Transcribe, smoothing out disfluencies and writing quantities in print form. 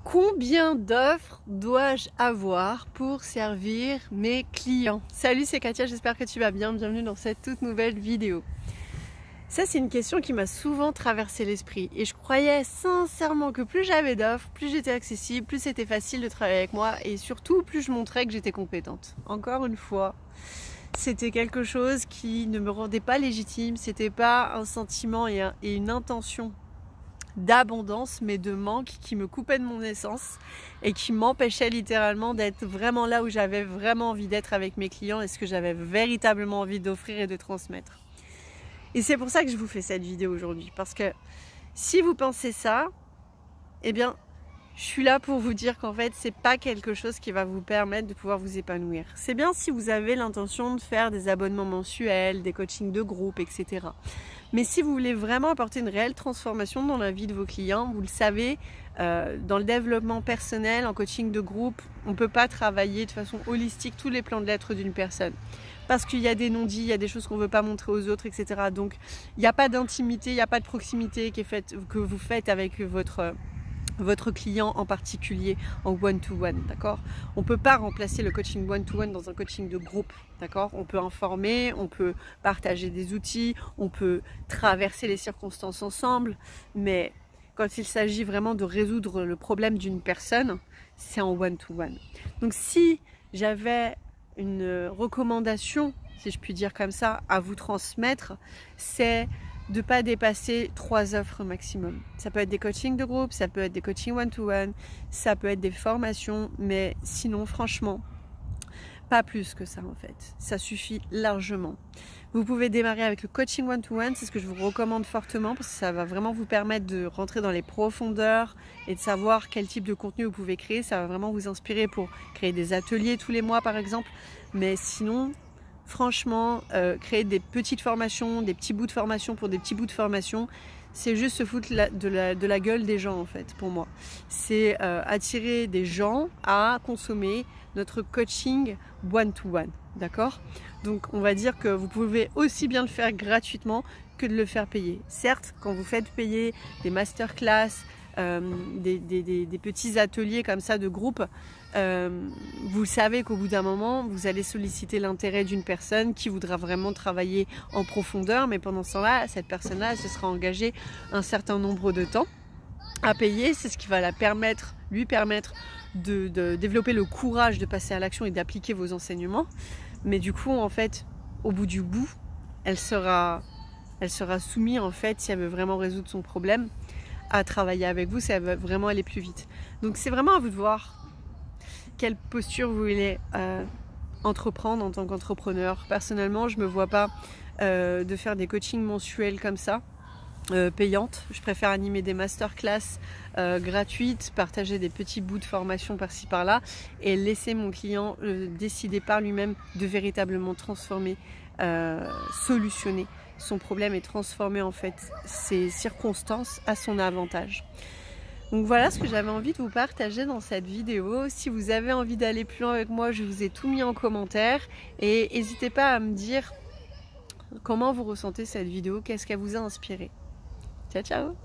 Combien d'offres dois-je avoir pour servir mes clients? Salut, c'est Katia, j'espère que tu vas bien. Bienvenue dans cette toute nouvelle vidéo. Ça, c'est une question qui m'a souvent traversé l'esprit et je croyais sincèrement que plus j'avais d'offres, plus j'étais accessible, plus c'était facile de travailler avec moi et surtout plus je montrais que j'étais compétente. Encore une fois, c'était quelque chose qui ne me rendait pas légitime, c'était pas un sentiment et une intention d'abondance mais de manque qui me coupait de mon essence et qui m'empêchait littéralement d'être vraiment là où j'avais vraiment envie d'être avec mes clients et ce que j'avais véritablement envie d'offrir et de transmettre. Et c'est pour ça que je vous fais cette vidéo aujourd'hui, parce que si vous pensez ça, eh bien je suis là pour vous dire qu'en fait c'est pas quelque chose qui va vous permettre de pouvoir vous épanouir. C'est bien si vous avez l'intention de faire des abonnements mensuels, des coachings de groupe, etc. Mais si vous voulez vraiment apporter une réelle transformation dans la vie de vos clients, vous le savez, dans le développement personnel, en coaching de groupe, on ne peut pas travailler de façon holistique tous les plans de l'être d'une personne. Parce qu'il y a des non-dits, il y a des choses qu'on ne veut pas montrer aux autres, etc. Donc il n'y a pas d'intimité, il n'y a pas de proximité que vous faites avec votre client en particulier en one-to-one, d'accord? On ne peut pas remplacer le coaching one-to-one dans un coaching de groupe, d'accord? On peut informer, on peut partager des outils, on peut traverser les circonstances ensemble, mais quand il s'agit vraiment de résoudre le problème d'une personne, c'est en one-to-one. Donc si j'avais une recommandation, si je puis dire comme ça, à vous transmettre, c'est de ne pas dépasser 3 offres maximum. Ça peut être des coachings de groupe, ça peut être des coachings one-to-one, ça peut être des formations, mais sinon franchement, pas plus que ça en fait. Ça suffit largement. Vous pouvez démarrer avec le coaching one-to-one, c'est ce que je vous recommande fortement parce que ça va vraiment vous permettre de rentrer dans les profondeurs et de savoir quel type de contenu vous pouvez créer. Ça va vraiment vous inspirer pour créer des ateliers tous les mois par exemple, mais sinon, franchement, créer des petites formations, des petits bouts de formation pour des petits bouts de formation, c'est juste se foutre de la gueule des gens en fait, pour moi. C'est attirer des gens à consommer notre coaching one-to-one, d'accord? Donc on va dire que vous pouvez aussi bien le faire gratuitement que de le faire payer. Certes, quand vous faites payer des masterclass, des petits ateliers comme ça de groupe, vous savez qu'au bout d'un moment vous allez solliciter l'intérêt d'une personne qui voudra vraiment travailler en profondeur, mais pendant ce temps-là, cette personne-là elle se sera engagée un certain nombre de temps à payer. C'est ce qui va lui permettre de développer le courage de passer à l'action et d'appliquer vos enseignements. Mais du coup en fait au bout du bout elle sera soumise en fait, si elle veut vraiment résoudre son problème, à travailler avec vous, ça va vraiment aller plus vite. Donc c'est vraiment à vous de voir quelle posture vous voulez entreprendre en tant qu'entrepreneur. Personnellement, je ne me vois pas de faire des coachings mensuels comme ça, payantes. Je préfère animer des masterclass gratuites, partager des petits bouts de formation par-ci par-là et laisser mon client décider par lui-même de véritablement transformer, solutionner son problème et transformer en fait ses circonstances à son avantage. Donc voilà ce que j'avais envie de vous partager dans cette vidéo. Si vous avez envie d'aller plus loin avec moi, je vous ai tout mis en commentaire et n'hésitez pas à me dire comment vous ressentez cette vidéo, qu'est-ce qu'elle vous a inspiré. Ciao ciao!